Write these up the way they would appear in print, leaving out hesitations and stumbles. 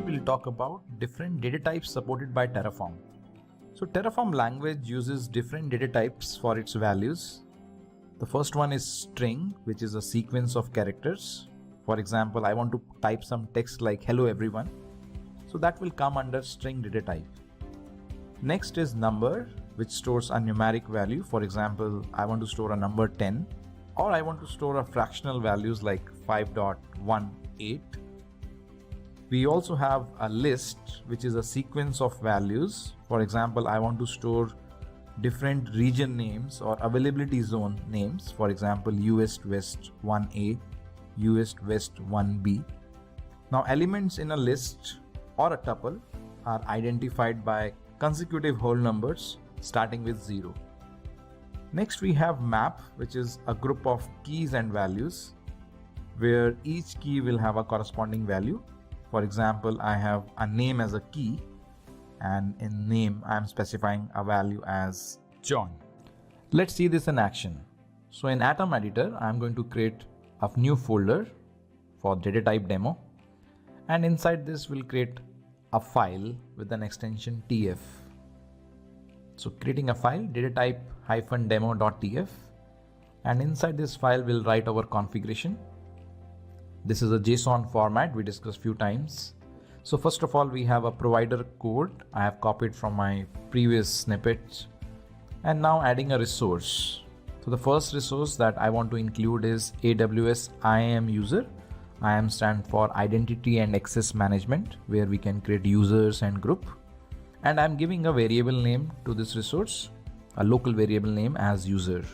We'll talk about different data types supported by Terraform. So Terraform language uses different data types for its values. The first one is string, which is a sequence of characters. For example, I want to type some text like hello everyone. So that will come under string data type. Next is number, which stores a numeric value. For example, I want to store a number 10, or I want to store a fractional values like 5.18. We also have a list, which is a sequence of values. For example, I want to store different region names or availability zone names. For example, US West 1A, US West 1B. Now, elements in a list or a tuple are identified by consecutive whole numbers starting with 0. Next, we have map, which is a group of keys and values where each key will have a corresponding value. For example, I have a name as a key, and in name I am specifying a value as John. Let's see this in action. So in Atom Editor, I am going to create a new folder for data type demo, and inside this we'll create a file with an extension tf. So creating a file, data type -demo.tf, and inside this file we'll write our configuration. This is a JSON format we discussed few times. So first of all, we have a provider code I have copied from my previous snippets, and now adding a resource. So the first resource that I want to include is AWS IAM user. IAM stands for Identity and Access Management, where we can create users and group. And I'm giving a variable name to this resource, a local variable name as user.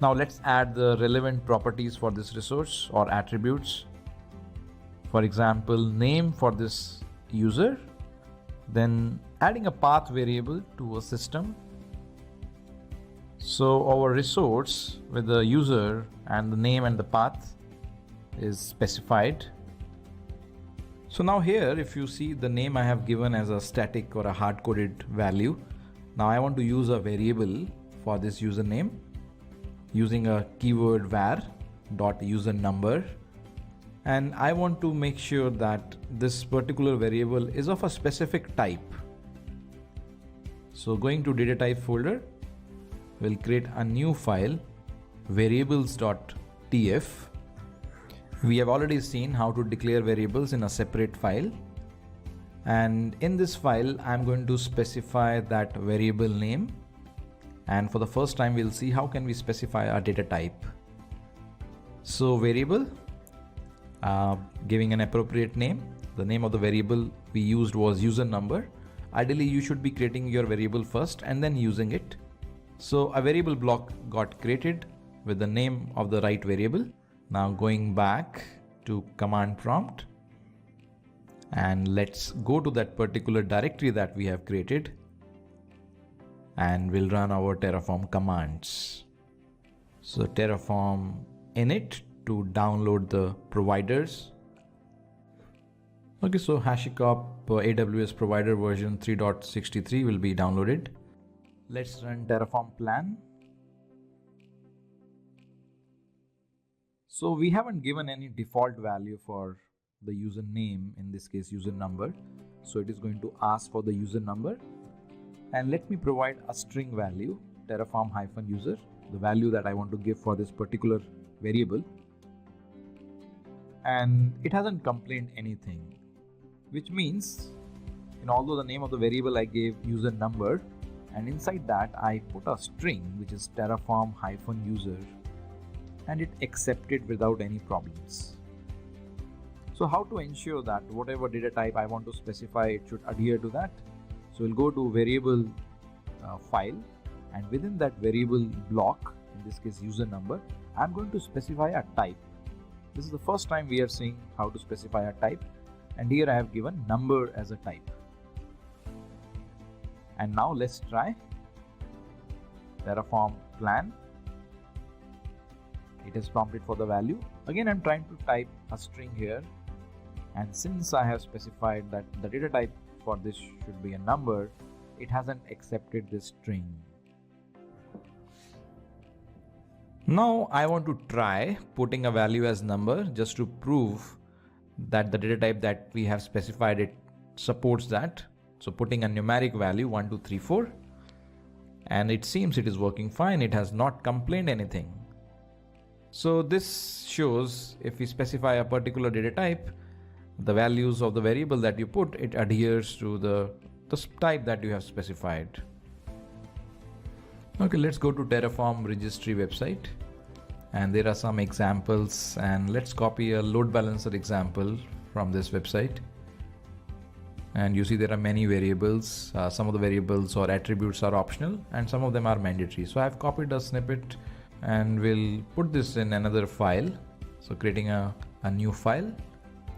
Now let's add the relevant properties for this resource or attributes. For example, name for this user, then adding a path variable to a system. So our resource with the user and the name and the path is specified. So now here, if you see, the name I have given as a static or a hard-coded value. Now I want to use a variable for this username using a keyword var.usernumber, and I want to make sure that this particular variable is of a specific type. So going to data type folder, we'll create a new file, variables.tf. We have already seen how to declare variables in a separate file, and in this file I'm going to specify that variable name. And for the first time, we'll see how can we specify our data type. So variable, giving an appropriate name. The name of the variable we used was user number. Ideally, you should be creating your variable first and then using it. So a variable block got created with the name of the right variable. Now going back to command prompt, and let's go to that particular directory that we have created, and we'll run our Terraform commands. So Terraform init to download the providers. Okay, so HashiCorp AWS provider version 3.63 will be downloaded. Let's run Terraform plan. So we haven't given any default value for the username, in this case user number. So it is going to ask for the user number. And let me provide a string value, Terraform-user, the value that I want to give for this particular variable. And it hasn't complained anything, which means, although the name of the variable I gave user number, and inside that I put a string which is Terraform-user, and it accepted without any problems. So how to ensure that whatever data type I want to specify, it should adhere to that? So we'll go to variable file, and within that variable block, in this case user number, I'm going to specify a type. This is the first time we are seeing how to specify a type, and here I have given number as a type. And now let's try Terraform plan. It is prompted for the value. Again, I'm trying to type a string here, and since I have specified that the data type for this should be a number, it hasn't accepted this string. Now I want to try putting a value as number just to prove that the data type that we have specified, it supports that. So putting a numeric value 1, 2, 3, 4, and it seems it is working fine. It has not complained anything. So this shows if we specify a particular data type, the values of the variable that you put, it adheres to the type that you have specified. Okay, let's go to Terraform registry website, and there are some examples, and let's copy a load balancer example from this website. And you see there are many variables. Some of the variables or attributes are optional and some of them are mandatory. So I've copied a snippet and we'll put this in another file. So creating a new file,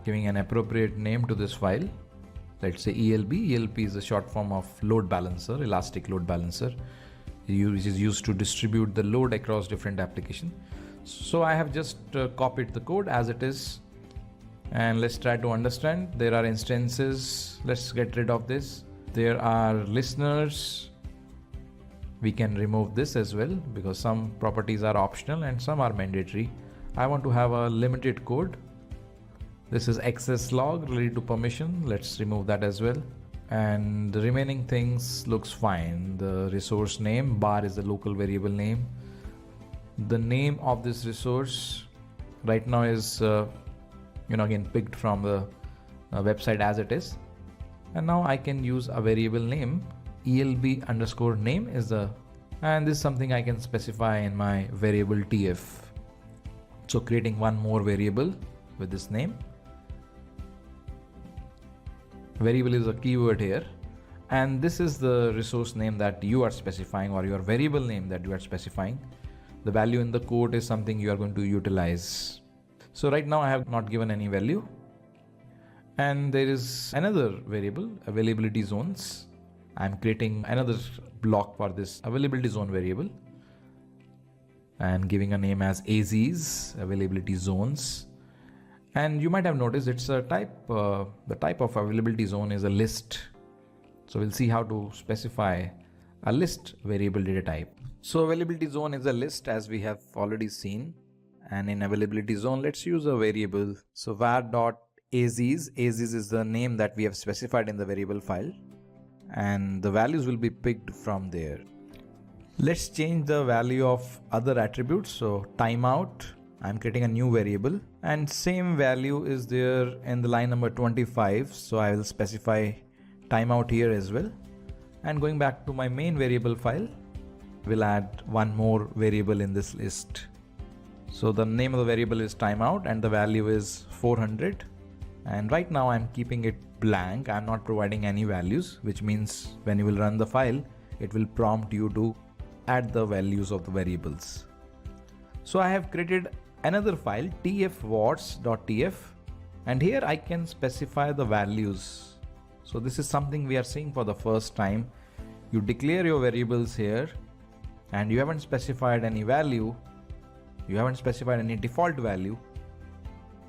giving an appropriate name to this file. Let's say ELB. ELB is a short form of load balancer, elastic load balancer, which is used to distribute the load across different applications. So I have just copied the code as it is. And let's try to understand. There are instances. Let's get rid of this. There are listeners. We can remove this as well because some properties are optional and some are mandatory. I want to have a limited code. This is access log related to permission. Let's remove that as well. And the remaining things looks fine. The resource name bar is the local variable name. The name of this resource right now is again picked from the website as it is. And now I can use a variable name. ELB underscore name is and this is something I can specify in my variable TF. So creating one more variable with this name. Variable is a keyword here, and this is the resource name that you are specifying, or your variable name that you are specifying. The value in the code is something you are going to utilize. So right now I have not given any value, and there is another variable, availability zones. I'm creating another block for this availability zone variable and giving a name as AZs, availability zones. And you might have noticed it's a type, the type of availability zone is a list. So we'll see how to specify a list variable data type. So availability zone is a list as we have already seen. And in availability zone, let's use a variable. So var.azs, azs is the name that we have specified in the variable file, and the values will be picked from there. Let's change the value of other attributes. So timeout, I'm creating a new variable, and same value is there in the line number 25. So I will specify timeout here as well. And going back to my main variable file, we'll add one more variable in this list. So the name of the variable is timeout and the value is 400. And right now I'm keeping it blank. I'm not providing any values, which means when you will run the file, it will prompt you to add the values of the variables. So I have created another file, tfwarts.tf, and here I can specify the values. So this is something we are seeing for the first time. You declare your variables here and you haven't specified any value. You haven't specified any default value,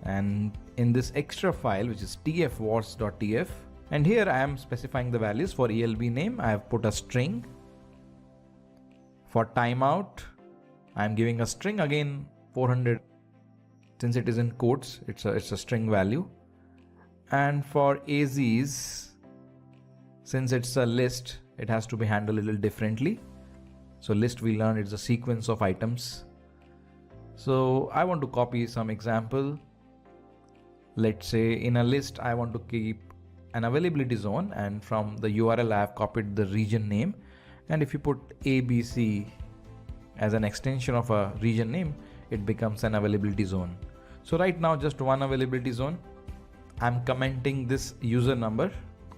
and in this extra file, which is tfwarts.tf, and here I am specifying the values. For ELB name, I have put a string. For timeout, I am giving a string, again 400. Since it is in quotes, it's a string value. And for AZs, since it's a list, it has to be handled a little differently. So list, we learned, it's a sequence of items. So I want to copy some example. Let's say in a list, I want to keep an availability zone, and from the URL I have copied the region name. And if you put ABC as an extension of a region name, it becomes an availability zone. So right now, just one availability zone. I'm commenting this user number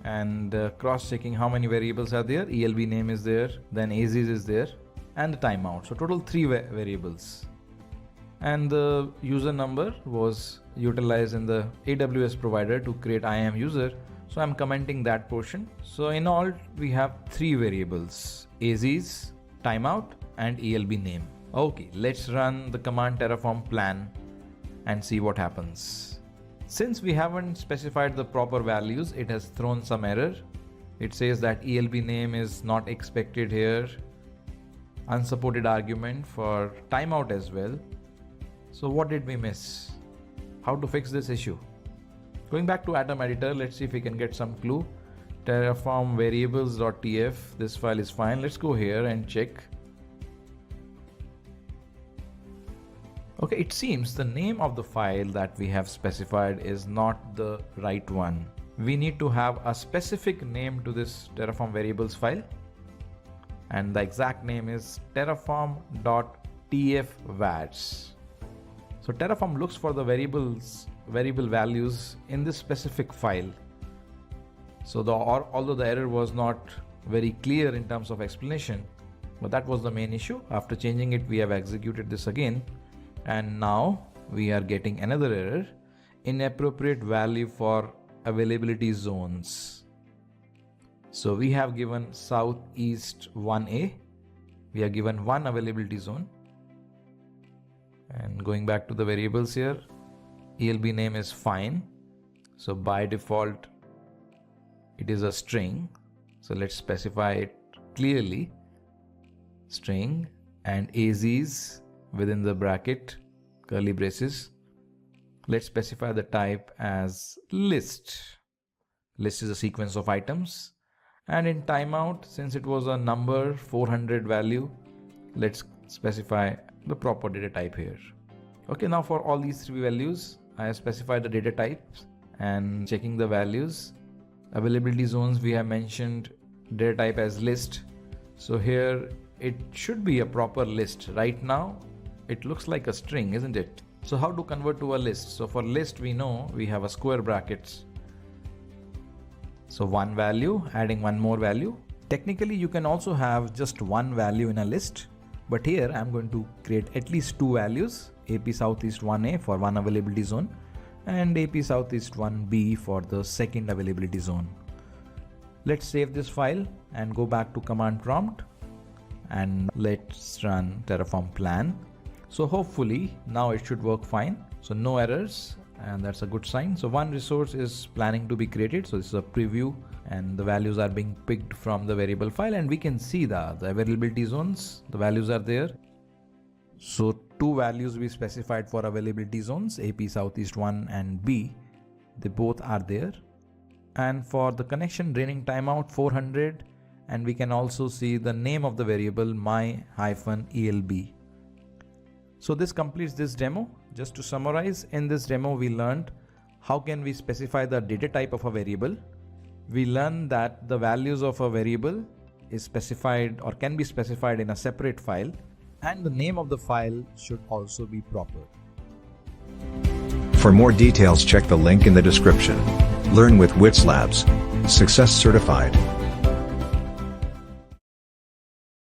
and cross-checking how many variables are there. ELB name is there, then AZs is there, and the timeout. So total 3 variables. And the user number was utilized in the AWS provider to create IAM user. So I'm commenting that portion. So in all, we have 3 variables, AZs, timeout, and ELB name. Okay, let's run the command terraform plan and see what happens. Since we haven't specified the proper values, it has thrown some error. It says that ELB name is not expected here. unsupported argument for timeout as well. So what did we miss? How to fix this issue? Going back to Atom Editor, let's see if we can get some clue. Terraform variables.tf, this file is fine. Let's go here and check. Okay, it seems the name of the file that we have specified is not the right one. We need to have a specific name to this Terraform variables file, and the exact name is terraform.tfvats. So Terraform looks for the variable values in this specific file. So although the error was not very clear in terms of explanation, but that was the main issue. After changing it, we have executed this again, and now we are getting another error: inappropriate value for availability zones. So we have given Southeast 1A, we are given one availability zone. And going back to the variables here, ELB name is fine. So by default, it is a string. So let's specify it clearly. String and AZs within the bracket, curly braces. Let's specify the type as list. List is a sequence of items. And in timeout, since it was a number 400 value, let's specify the proper data type here. Okay, now for all these three values, I have specified the data types and checking the values. Availability zones, we have mentioned data type as list. So here it should be a proper list. Right now it looks like a string, isn't it? So how to convert to a list? So for list, we know we have a square brackets. So one value, adding one more value. Technically you can also have just one value in a list, but here I'm going to create at least two values: AP Southeast 1A for one availability zone and AP Southeast 1B for the second availability zone. Let's save this file and go back to command prompt and let's run Terraform plan. So hopefully now it should work fine. So no errors, and that's a good sign. So one resource is planning to be created. So this is a preview and the values are being picked from the variable file, and we can see the availability zones, the values are there. So two values we specified for availability zones, AP Southeast 1 and B, they both are there. And for the connection draining timeout 400, and we can also see the name of the variable my-elb. So this completes this demo. Just to summarize, in this demo we learned how can we specify the data type of a variable. We learned that the values of a variable is specified or can be specified in a separate file, and the name of the file should also be proper. For more details, check the link in the description. Learn with Whizlabs. Success certified.